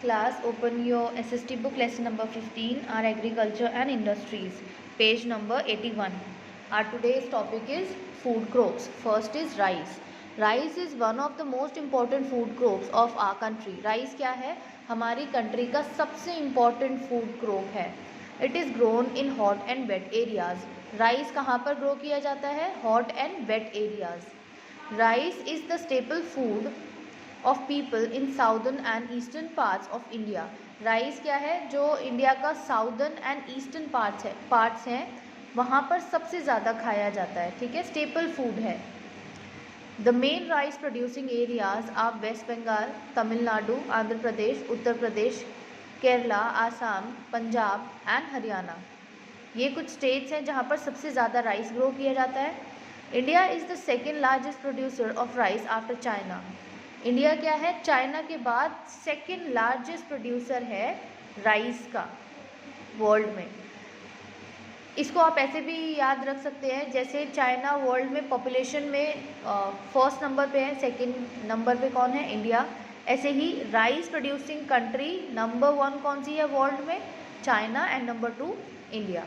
Class, open your SST book, lesson number 15, our agriculture and industries, page number 81. Our today's topic is food crops. First is rice. Rice is one of the most important food crops of our country. Rice क्या है? हमारी country का सबसे important food crop है. It is grown in hot and wet areas. Rice कहाँ पर grow किया जाता है? Hot and wet areas. Rice is the staple food of people in southern and eastern parts of India. Rice क्या है? जो India का साउदर्न एंड ईस्टर्न पार्ट्स हैं वहाँ पर सबसे ज़्यादा खाया जाता है. ठीक है, स्टेपल फूड है. The main rice producing areas are West Bengal, Tamil Nadu, Andhra Pradesh, Uttar Pradesh, Kerala, Assam, Punjab and Haryana. ये कुछ स्टेट्स हैं जहाँ पर सबसे ज़्यादा राइस ग्रो किया जाता है. India is the second largest producer of rice after China. India क्या है? चाइना के बाद सेकेंड लार्जेस्ट प्रोड्यूसर है राइस का वर्ल्ड में. इसको आप ऐसे भी याद रख सकते हैं जैसे चाइना वर्ल्ड में पॉपुलेशन में फर्स्ट नंबर पे है, सेकेंड नंबर पे कौन है? इंडिया. ऐसे ही राइस प्रोड्यूसिंग कंट्री नंबर 1 कौन सी है वर्ल्ड में? China. And number 2 India.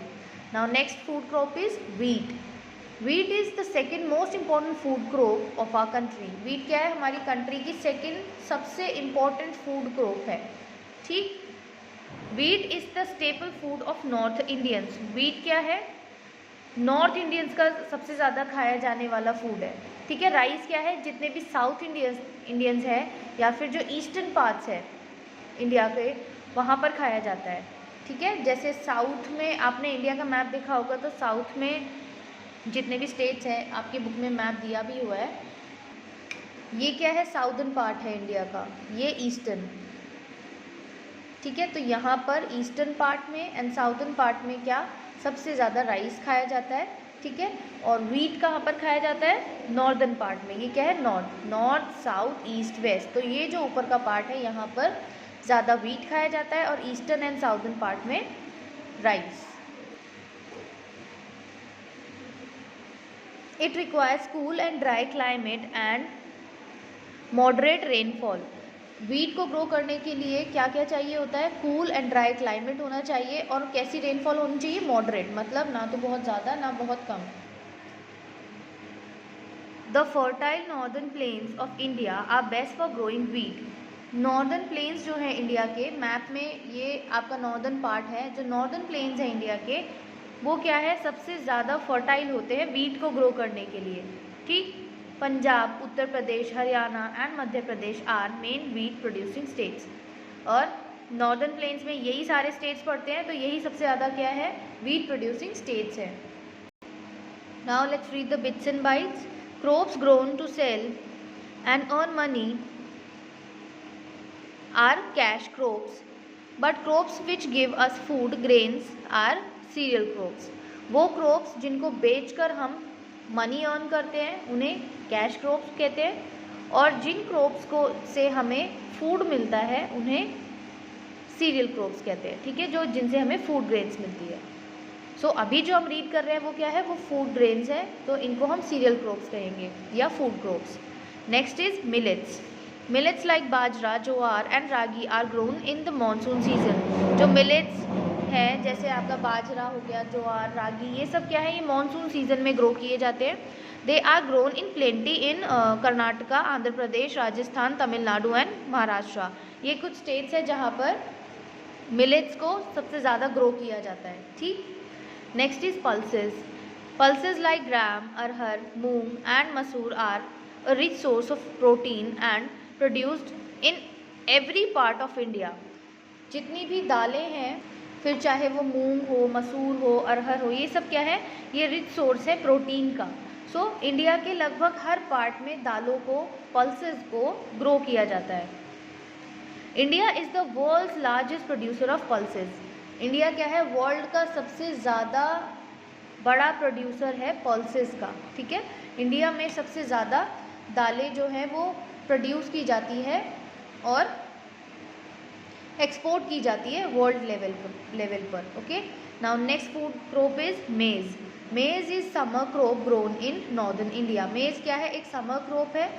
Now next food crop is wheat. Wheat is the second most important food crop of our country. Wheat क्या है? हमारी कंट्री की सेकेंड सबसे इम्पॉर्टेंट फूड क्रॉप है. ठीक. Wheat is the staple food of north Indians. Wheat क्या है? North Indians का सबसे ज़्यादा खाया जाने वाला फूड है. ठीक है. राइस क्या है? जितने भी साउथ इंडियंस है या फिर जो ईस्टर्न पार्ट्स है इंडिया के वहाँ पर खाया जाता है. ठीक है. जैसे साउथ में आपने इंडिया का मैप देखा होगा तो साउथ में जितने भी स्टेट्स हैं आपकी बुक में मैप दिया भी हुआ है. ये क्या है? साउदर्न पार्ट है इंडिया का, ये ईस्टर्न. ठीक है. तो यहाँ पर ईस्टर्न पार्ट में एंड साउदर्न पार्ट में क्या सबसे ज़्यादा राइस खाया जाता है. ठीक है. और व्हीट कहाँ पर खाया जाता है? नॉर्दर्न पार्ट में. ये क्या है? North, south, east, west. तो ये जो ऊपर का पार्ट है यहाँ पर ज़्यादा व्हीट खाया जाता है और ईस्टर्न एंड साउदर्न पार्ट में rice. It requires cool and dry climate and moderate rainfall. Wheat को ग्रो करने के लिए क्या क्या चाहिए होता है? कूल एंड ड्राई क्लाइमेट होना चाहिए और कैसी रेनफॉल होनी चाहिए? मॉडरेट, मतलब ना तो बहुत ज़्यादा ना बहुत कम. The fertile northern plains of India are best for growing wheat. Northern plains जो हैं इंडिया के, मैप में ये आपका नॉर्दर्न पार्ट है. जो नॉर्दर्न प्लेन्स हैं इंडिया के वो क्या है? सबसे ज़्यादा फर्टाइल होते हैं व्हीट को ग्रो करने के लिए. ठीक. Punjab, Uttar Pradesh, Haryana and Madhya Pradesh are main wheat producing states. और नॉर्दर्न प्लेन्स में यही सारे स्टेट्स पड़ते हैं तो यही सबसे ज़्यादा क्या है? व्हीट प्रोड्यूसिंग स्टेट्स है. Now let's read the bits and bites. Crops grown to sell and earn money are cash crops, but crops which give us food grains are cereal crops. वो crops जिनको बेचकर हम money earn करते हैं उन्हें cash crops कहते हैं और जिन क्रॉप्स को से हमें फूड मिलता है उन्हें सीरियल क्रॉप्स कहते हैं. ठीक है. जो जिनसे हमें फूड ग्रेन्स मिलती है. सो अभी जो हम रीड कर रहे हैं वो क्या है? वो फूड ग्रेन्स है तो इनको हम सीरियल क्रॉप्स कहेंगे या food crops. Next is millets. Millets like bajra, jowar and ragi are grown in the monsoon season. जो मिलेट्स हैं जैसे आपका बाजरा हो गया, ज्वार, रागी, ये सब क्या है? ये मानसून सीजन में ग्रो किए जाते हैं. They are grown in plenty in Karnataka, Andhra Pradesh, Rajasthan, Tamil Nadu and Maharashtra. ये कुछ स्टेट्स हैं जहाँ पर मिलेट्स को सबसे ज़्यादा ग्रो किया जाता है. ठीक. Next is pulses. Pulses like gram, arhar, moong and मसूर are a rich source of protein and produced in every part of India. जितनी भी दालें हैं फिर चाहे वो मूंग हो, मसूर हो, अरहर हो, ये सब क्या है? ये रिच सोर्स है प्रोटीन का. सो इंडिया के लगभग हर पार्ट में दालों को, पल्सेस को ग्रो किया जाता है. India is the world's largest producer of pulses. India क्या है? वर्ल्ड का सबसे ज़्यादा बड़ा प्रोड्यूसर है पल्सेस का. ठीक है. इंडिया में सबसे ज़्यादा दालें जो हैं वो प्रोड्यूस की जाती है और एक्सपोर्ट की जाती है वर्ल्ड लेवल पर. Okay. Now next food crop is मेज़. मेज़ is summer crop grown in northern India. मेज़ क्या है? एक समर क्रॉप है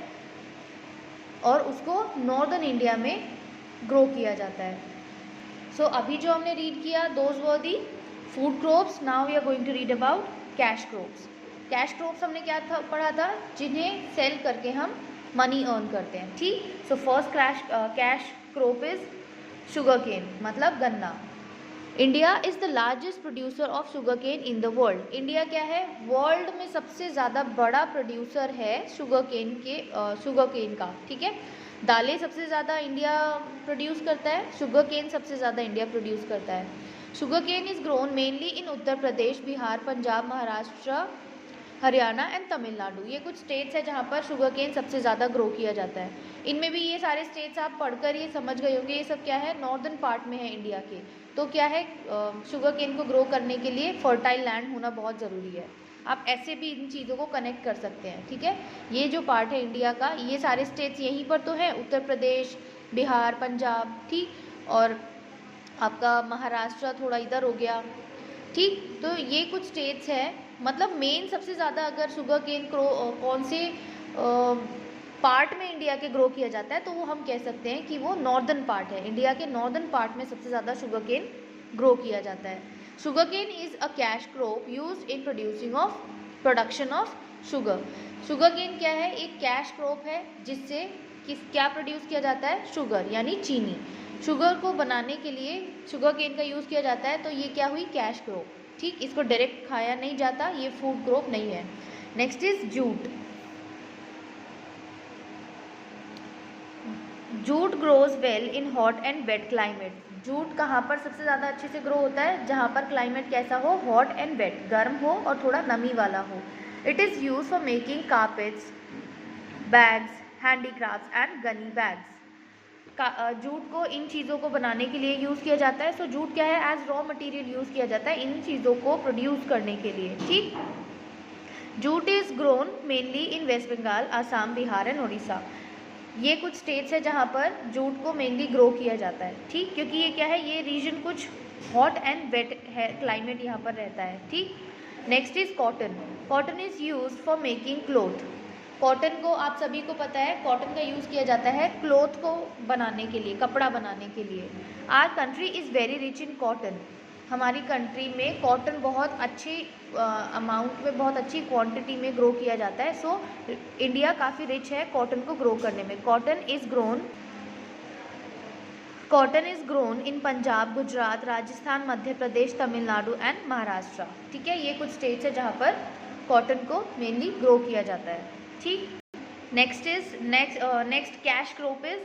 और उसको नॉर्दर्न इंडिया में ग्रो किया जाता है। सो अभी जो हमने रीड किया, those were the food crops. Now we are going to read about cash crops. Cash crops हमने क्या था पढ़ा था, जिन्हें सेल करके हम मनी अर्न करते हैं, ठीक। So first cash crop is sugarcane, मतलब गन्ना। India is the largest producer of sugarcane in the world. India क्या है, वर्ल्ड में सबसे ज़्यादा बड़ा प्रोड्यूसर है शुगर केन का, ठीक है। दालें सबसे ज़्यादा इंडिया प्रोड्यूस करता है, शुगर केन सबसे ज़्यादा इंडिया प्रोड्यूस करता है। Sugarcane is grown mainly in Uttar Pradesh, Bihar, Punjab, Maharashtra, Haryana and Tamil Nadu. ये कुछ स्टेट्स है जहाँ पर शुगर केन सबसे ज़्यादा ग्रो किया जाता है। इनमें भी ये सारे स्टेट्स आप पढ़कर ये समझ गए होंगे, ये सब क्या है, नॉर्दर्न पार्ट में है इंडिया के। तो क्या है, शुगर केन को ग्रो करने के लिए फर्टाइल लैंड होना बहुत ज़रूरी है। आप ऐसे भी इन चीज़ों को कनेक्ट कर सकते हैं, ठीक है। ये जो पार्ट है इंडिया का, ये सारे स्टेट्स यहीं पर तो है, उत्तर प्रदेश, बिहार, पंजाब, ठीक, और आपका महाराष्ट्र थोड़ा इधर हो गया, ठीक। तो ये कुछ स्टेट्स है, मतलब मेन सबसे ज़्यादा अगर शुगर केन कौन से पार्ट में इंडिया के ग्रो किया जाता है, तो वो हम कह सकते हैं कि वो नॉर्दर्न पार्ट है। इंडिया के नॉर्दर्न पार्ट में सबसे ज़्यादा शुगर केन ग्रो किया जाता है। Sugarcane is a cash crop used in production of sugar. Sugarcane क्या है, एक कैश क्रॉप है जिससे क्या प्रोड्यूस किया जाता है, शुगर यानी चीनी। शुगर को बनाने के लिए शुगर केन का यूज़ किया जाता है, तो ये क्या हुई, कैश क्रॉप, ठीक। इसको डायरेक्ट खाया नहीं जाता, ये फूड क्रॉप नहीं है। Next is jute. Jute grows well in hot and wet climate. Jute कहाँ पर सबसे ज़्यादा अच्छे से ग्रो होता है, जहाँ पर क्लाइमेट कैसा हो, हॉट एंड वेट, गर्म हो और थोड़ा नमी वाला हो। It is use for making carpets, bags, handicrafts and Ghani bags. Jute को इन चीज़ों को बनाने के लिए यूज़ किया जाता है। सो जूट क्या है, एज रॉ मटेरियल यूज़ किया जाता है इन चीज़ों को प्रोड्यूस करने के लिए, ठीक। Jute is grown mainly in West Bengal, Assam, Bihar and Orissa. ये कुछ स्टेट्स है जहाँ पर जूट को मेनली ग्रो किया जाता है, ठीक, क्योंकि ये क्या है, ये रीजन कुछ हॉट एंड वेट है, क्लाइमेट यहाँ पर रहता है, ठीक। Next is cotton. Cotton is use for making cloth. Cotton को आप सभी को पता है, कॉटन का यूज़ किया जाता है क्लोथ को बनाने के लिए, कपड़ा बनाने के लिए। Our country is very rich in cotton. हमारी कंट्री में कॉटन बहुत अच्छी अमाउंट में, बहुत अच्छी क्वांटिटी में ग्रो किया जाता है। सो इंडिया काफ़ी रिच है कॉटन को ग्रो करने में। Cotton is grown in Punjab, Gujarat, Rajasthan, Madhya Pradesh, Tamil Nadu and Maharashtra, ठीक है। ये कुछ स्टेट्स है जहाँ पर कॉटन को मेनली ग्रो किया जाता है, ठीक। Next cash crop is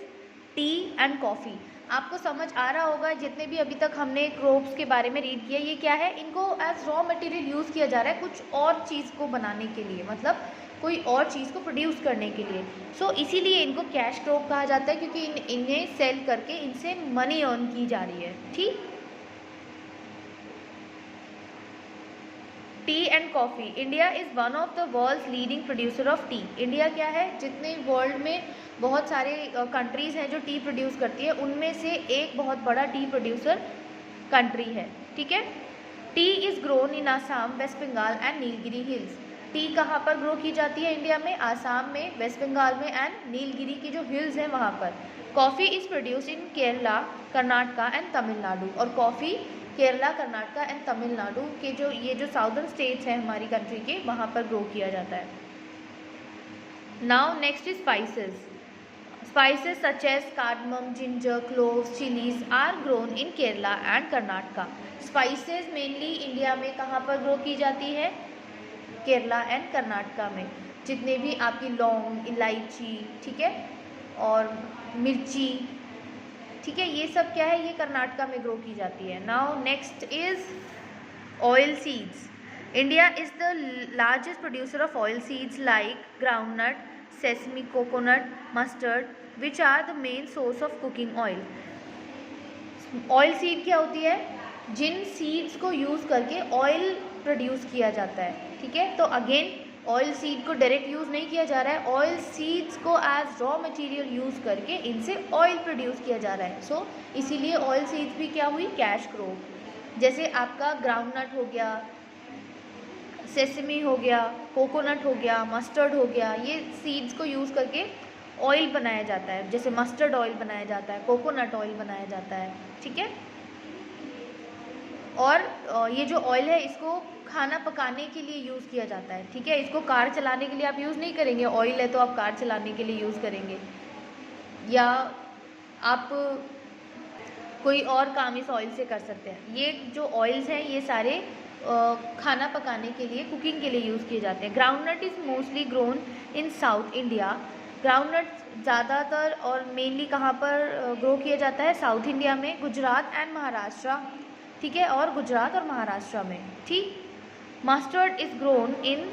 T and coffee. आपको समझ आ रहा होगा, जितने भी अभी तक हमने क्रॉप्स के बारे में रीड किया, ये क्या है, इनको एज रॉ मटेरियल यूज़ किया जा रहा है कुछ और चीज़ को बनाने के लिए, मतलब कोई और चीज़ को प्रोड्यूस करने के लिए। सो इसीलिए इनको कैश क्रॉप कहा जाता है, क्योंकि इन्हें सेल करके इनसे मनी अर्न की जा रही है, ठीक। Tea and coffee. India is one of the world's leading producer of tea. India क्या है, जितने वर्ल्ड में बहुत सारे कंट्रीज़ हैं जो टी प्रोड्यूस करती है, उनमें से एक बहुत बड़ा टी प्रोड्यूसर कंट्री है, ठीक है। Tea is grown in Assam, West Bengal and Nilgiri hills. Tea कहाँ पर ग्रो की जाती है इंडिया में, आसाम में, वेस्ट बंगाल में एंड नीलगिरी की जो हिल्स हैं वहाँ पर। Coffee is produce in Kerala, Karnataka and Tamil Nadu. और कॉफ़ी केरला, कर्नाटका एंड तमिलनाडु के जो साउदर्न स्टेट्स हैं हमारी कंट्री के, वहाँ पर ग्रो किया जाता है। Now next is spices. Spices such as cardamom, ginger, cloves, chillies are grown in Kerala and Karnataka. Spices mainly India में कहाँ पर ग्रो की जाती है, केरला एंड कर्नाटका में। जितने भी आपकी लौंग, इलायची, ठीक है, और मिर्ची, ठीक है, ये सब क्या है, ये कर्नाटका में ग्रो की जाती है। Now next is oil seeds. India is the largest producer of oil seeds like groundnut, sesame, coconut, mustard, which are the main source of cooking oil. Oil seed क्या होती है, जिन सीड्स को यूज़ करके oil produce किया जाता है, ठीक है। तो अगेन ऑयल सीड को डायरेक्ट यूज़ नहीं किया जा रहा है, ऑयल सीड्स को एज रॉ मटेरियल यूज़ करके इनसे ऑयल प्रोड्यूस किया जा रहा है। सो इसीलिए ऑयल सीड्स भी क्या हुई, कैश क्रॉप। जैसे आपका ग्राउंडनट हो गया, सेसमी हो गया, कोकोनट हो गया, मस्टर्ड हो गया, ये सीड्स को यूज़ करके ऑयल बनाया जाता है, जैसे मस्टर्ड ऑयल बनाया जाता है, कोकोनट ऑयल बनाया जाता है, ठीक है। और ये जो ऑयल है इसको खाना पकाने के लिए यूज़ किया जाता है, ठीक है। इसको कार चलाने के लिए आप यूज़ नहीं करेंगे, ऑयल है तो आप कार चलाने के लिए यूज़ करेंगे, या आप कोई और काम इस ऑयल से कर सकते हैं। ये जो ऑयल्स हैं ये सारे खाना पकाने के लिए, कुकिंग के लिए यूज़ किए जाते हैं। Groundnut is mostly grown in south India. Groundnut ज़्यादातर और मेनली कहाँ पर ग्रो किया जाता है? साउथ इंडिया में, गुजरात एंड महाराष्ट्र, ठीक है, और गुजरात और महाराष्ट्र में, ठीक। Mustard is grown in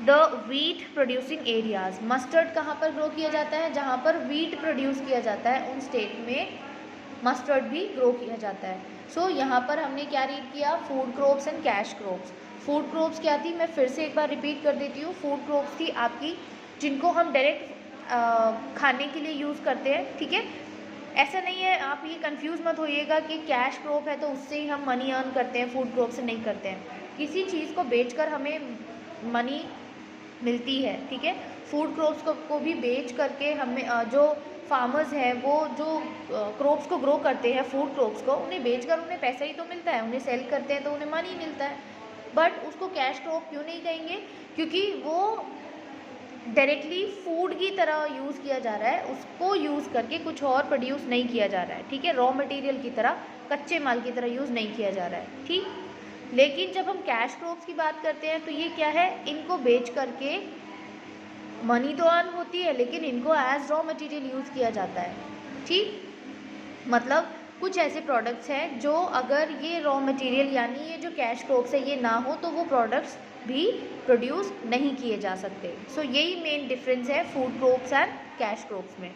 the wheat producing areas. Mustard कहाँ पर ग्रो किया जाता है? जहाँ पर वीट प्रोड्यूस किया जाता है उन स्टेट में मस्टर्ड भी ग्रो किया जाता है। सो यहाँ पर हमने क्या रीड किया? Food crops and cash crops. Food crops क्या थी? मैं फिर से एक बार रिपीट कर देती हूँ। फूड क्रॉप्स थी आपकी जिनको हम डायरेक्ट खाने के लिए यूज़ करते हैं, ठीक है। ऐसा नहीं है, आप ये कंफ्यूज मत होइएगा कि कैश क्रॉप है तो उससे ही हम मनी अर्न करते हैं, फूड क्रॉप से नहीं करते हैं। किसी चीज़ को बेचकर हमें मनी मिलती है, ठीक है। फूड क्रॉप्स को भी बेच करके हमें जो फार्मर्स हैं वो जो क्रॉप्स को ग्रो करते हैं, फूड क्रॉप्स को, उन्हें बेचकर उन्हें पैसा ही तो मिलता है, उन्हें सेल करते हैं तो उन्हें मनी मिलता है। बट उसको कैश क्रॉप क्यों नहीं कहेंगे? क्योंकि वो डायरेक्टली फूड की तरह यूज़ किया जा रहा है, उसको यूज़ करके कुछ और प्रोड्यूस नहीं किया जा रहा है, ठीक है। रॉ मटेरियल की तरह, कच्चे माल की तरह यूज़ नहीं किया जा रहा है, ठीक। लेकिन जब हम कैश क्रॉप्स की बात करते हैं तो ये क्या है? इनको बेच करके मनी तो अर्न होती है लेकिन इनको एज रॉ मटेरियल यूज़ किया जाता है, ठीक। मतलब कुछ ऐसे प्रोडक्ट्स हैं जो अगर ये रॉ मटेरियल यानी ये जो कैश क्रॉप्स है ये ना हो तो वो प्रोडक्ट्स भी प्रोड्यूस नहीं किए जा सकते। सो यही मेन डिफरेंस है food crops and cash crops में।